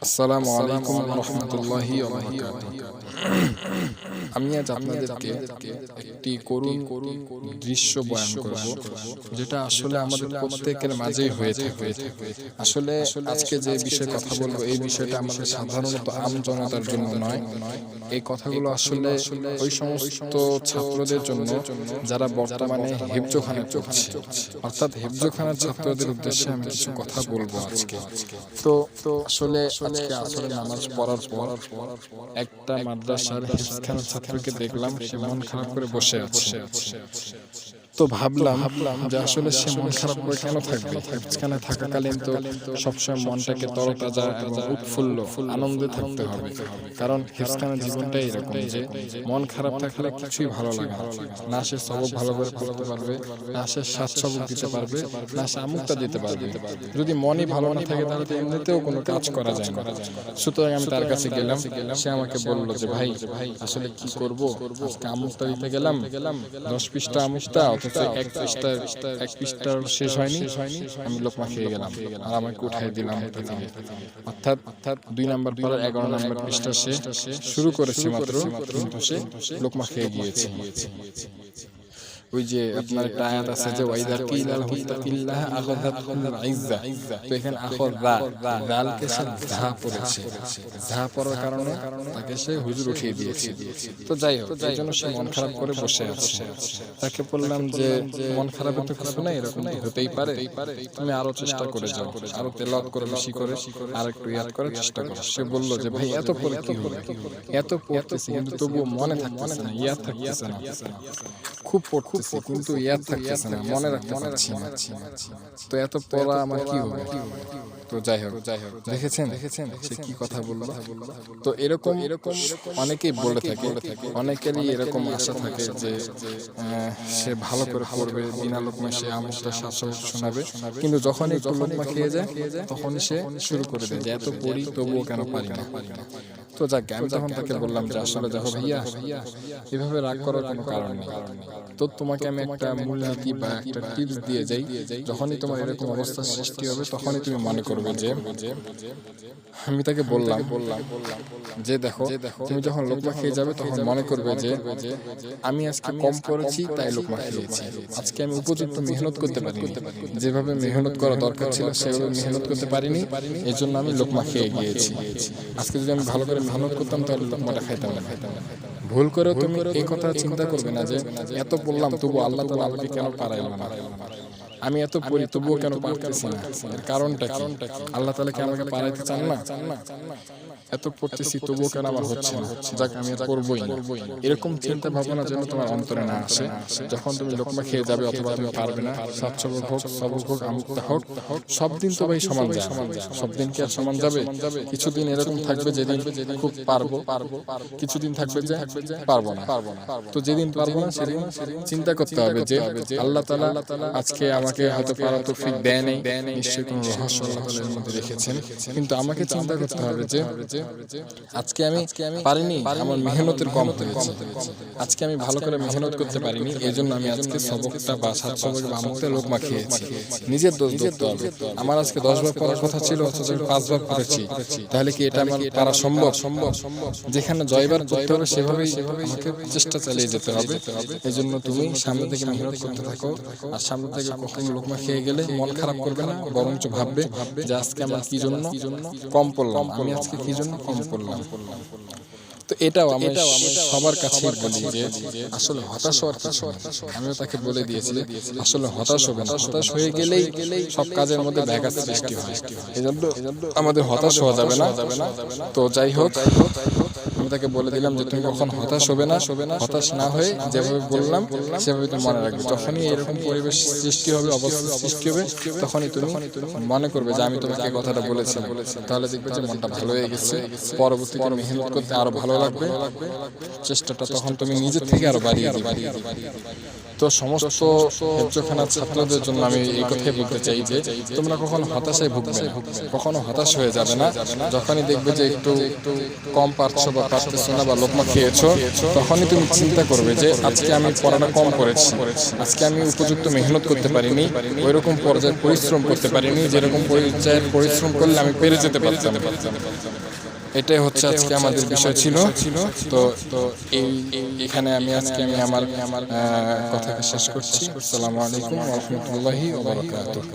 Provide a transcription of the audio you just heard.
আসসালামু আলাইকুম ওয়া রাহমাতুল্লাহি ওয়া বারাকাতুহু। আমি আজ আপনাদেরকে একটি করুণ দৃশ্য বয়ান করব, যেটা আসলে আমাদের প্রত্যেকের মাঝেই হয়ে থাকে। আসলে আজকে যে বিষয়ে কথা বলবো, এই বিষয়টা আমাদের সাধারণত আম জনতার জন্য নয়। এই কথাগুলো আসলে ওই সমস্ত ছাত্রদের জন্য যারা বর্তমানে হেফজোখানায় পড়ছে, অর্থাৎ হেফজোখানার ছাত্রদের উদ্দেশ্যে আমি কিছু কথা বলবো আজকে। তো আসলে আজকে আসলে নামাজ পড়ার পর একটা মাদ্রাসার হেফজখানার ছাত্রকে দেখলাম, সে মন খারাপ করে বসে আছে। তো ভাবলাম যে আসলে সে মন খারাপ করে কেন থাকবে? হেফজখানায় থাকাকালীন তো সবসময় মনটাকে তরতাজা এবং উৎফুল্ল আনন্দে থাকতে হবে, কারণ হেফজখানার জীবনটাই এরকম যে মন খারাপ থাকলে কিছুই ভালো লাগে না। সে সবক ভালো করে পড়তে পারবে না, সে সাত সবক দিতে পারবে না, সে আমুকটা দিতে পারবে। যদি মনই ভালো না থাকে তাহলে তো এমনিতেও কোনো কাজ করা যায় না। সুতরাং আমি তার কাছে গেলাম, সে আমাকে বলল যে ভাই আসলে কি করব, আজকে আমুকটা দিতে গেলাম 10 পৃষ্ঠা আমুকটা, অথচ এক পৃষ্ঠার শেষ হয়নি, আমি লোকমা খেয়ে গেলাম আর আমাকে উঠাই দিলাম ওটা থেকে। অর্থাৎ 2 নাম্বার পরে 11 নাম্বার পৃষ্ঠা সে শুরু করেছে মাত্র, কিন্তু সে লোকমা খেয়ে গিয়েছে। ওই যে আপনার একটা আয়াত আছে যে ওয়াইদা কিলা লাহুম তাকিল্লাহ আখাযাতহুল ইজ্জা, তো এখানে আখাযা জালকে সে যা পড়েছে, যা পড়ার কারণে তাকে সে হুজুর উঠিয়ে দিয়েছে। তো যাই হোক, এই জন্য সে মন খারাপ করে বসে আছে। তাকে বললাম যে মন খারাপের তো কিছু নাই, এরকম তো হতেই পারে, তুমি আরো চেষ্টা করে যাও, আরো তেলাওয়াত করে বেশি করে আর একটু ইয়াদ করার চেষ্টা করো। সে বলল যে ভাই এত পড়ে কি হবে, এত পড়তেছি কিন্তু তবুও মনে থাকতেছে না, ইয়াদ থাকতেছে না, খুব পড়তেছি কিন্তু ইয়াদ থাকতেছে না, মনে রাখতে পারছি না। তো এত পড়া আমার কি হবে? তো যাই হোক, দেখেছেন সে কি কথা বললো। তো এরকম অনেকেই বলে থাকে, অনেকেরই এরকম আশা থাকে যে সে ভালো করে পড়বে, বিনা লোকমা সে আমুকটা শাসক শোনাবে, কিন্তু যখন একটু লোকমা খেয়ে যায় তখনই সে শুরু করে দেয় যে এত পড়ি তবুও কেন পারি না। তো যাক, আমি তখন তাকে বললাম যে আসলে দেখো ভাইয়া, এভাবে রাগ করার কোনো কারণ নেই। তো তোমাকে আমি একটা মূলনীতি বা একটা টিপস দিয়ে যাই, যখনই তোমার এরকম অবস্থা সৃষ্টি হবে তখনই তুমি মনে করবে যে, আমি তাকে বললাম যে দেখো, তুমি যখন লোকমা খেয়ে যাবে তখন মনে করবে যে আমি আজকে কম পড়েছি তাই লোকমা খেয়েছি, আজকে আমি উপযুক্ত মেহনত করতে পারিনি, যেভাবে মেহনত করা দরকার ছিল সেভাবে মেহনত করতে পারিনি, এই জন্য আমি লোকমা খেয়ে গিয়েছি। আজকে যদি আমি ভালো করে মেহনত করতাম তাহলে লোকমাটা খাইতাম না। ভুল করে তুমি এই কথা চিন্তা করবে না যে এত বললাম তবু আল্লাহ তাআলা আমাকে কেন পারাইল না, আমি এত পড়ি তবুও কেন পারতেছি না, এর কারণটা কি? আল্লাহ তাআলা কি আমাকে পারাইতে চান না? এত পড়তেছি তবুও কেন আমার হচ্ছে না, যাক আমি আর পড়বই না। এরকম চিন্তা ভাবনা যেন তোমার অন্তরে না আসে। যখন তুমি লোকমা খেয়ে যাবে অথবা তুমি পারবে না, সাত সবক হোক, সবক হোক, আমুকটা হোক, সব দিন তো ভাই সমান যায়, সব দিন কি আর সমান যাবে? কিছুদিন এরকম থাকবে যেদিন খুব পারবো, কিছুদিন থাকবে যে পারবো না। তো যেদিন পারবো না সেদিন চিন্তা করতে হবে যে আল্লাহ তাআলা আজকে আমাকে হয়তো পারার তৌফিক দেয় নাই, নিশ্চয়ই কোনো রহস্য আল্লাহ তাআলা এর মধ্যে রেখেছেন, কিন্তু আমাকে চিন্তা করতে হবে যে আজকে আমি পারিনি, আমার মেহনতের কম হয়েছে, আজকে আমি ভালো করে মেহনত করতে পারিনি, এই জন্য আমি আজকে সবকটা বা 7 সবক বা আমুকটা লোকমা খেয়েছি। নিজের দোষ ধরতে হবে। আমার আজকে 10 বার পড়ার কথা ছিল অথচ আমি 5 বার পড়েছি, তাহলে কি এটা আমার পারা সম্ভব? যেখানে জয়বার করতে হবে সেভাবেই আমাকে চেষ্টা চালিয়ে যেতে হবে। এই জন্য তুমি সামনে থেকে মেহনত করতে থাকো, আর সামনে থেকে কখনো লোকমা খেয়ে গেলে মন খারাপ করবে না, বরঞ্চ ভাববে যে আজকে আমার কি জন্য কম পড়লাম, আমি আজকে কি জন্য কম পড়লাম। তো এটাও আমি সবার কাছে বলি যে আসলে হতাশ হওয়ার কিছু না। আমিও তাকে বলে দিয়েছি যে আসলে হতাশ হবে না, হতাশ হয়ে গেলেই সব কাজের মধ্যে ব্যাঘাত সৃষ্টি হয়, এজন্য আমাদের হতাশ হওয়া যাবে না। তো যাই হোক, আমি তাকে বলে দিলাম যে তুমি কখন হতাশ হবে না, হতাশ না হয়ে যেভাবে বললাম সেভাবে তুমি মনে রাখবে। যখনই এরকম পরিবেশ সৃষ্টি হবে, অবস্থা সৃষ্টি হবে, তখনই তুমি মনে করবে যে আমি তোমাকে এই কথাটা বলেছিলাম, তাহলে দেখবে যে মনটা ভালো হয়ে গেছে, পরবর্তীতে মেহনত করতে আরো ভালো লাগবে, চেষ্টাটা তখন তুমি নিজের থেকে আরো বাড়িয়ে দিবে। তো সমস্ত হেফজখানা ছাত্রদের জন্য আমি এই কথাই বলতে চাই যে তোমরা কখনো হতাশায় ভুগবে না, কখনো হতাশ হয়ে যাবে না। যখনই দেখবে যে একটু কম পারছো বা পারতেছো না বা লোকমা খেয়েছো, তখনই তুমি চিন্তা করবে যে আজকে আমি পড়াটা কম করেছি, আজকে আমি উপযুক্ত মেহনত করতে পারিনি, ওইরকম পর্যায়ে পরিশ্রম করতে পারিনি যেরকম পর্যায়ে পরিশ্রম করলে আমি পেরে যেতে পারতাম। এটাই হচ্ছে আজকে আমাদের বিষয় ছিল। তো এখানে আমি আমার কথাকে শেষ করছি। আসসালামু আলাইকুম ওয়া রাহমাতুল্লাহি ওয়া বারাকাতুহু।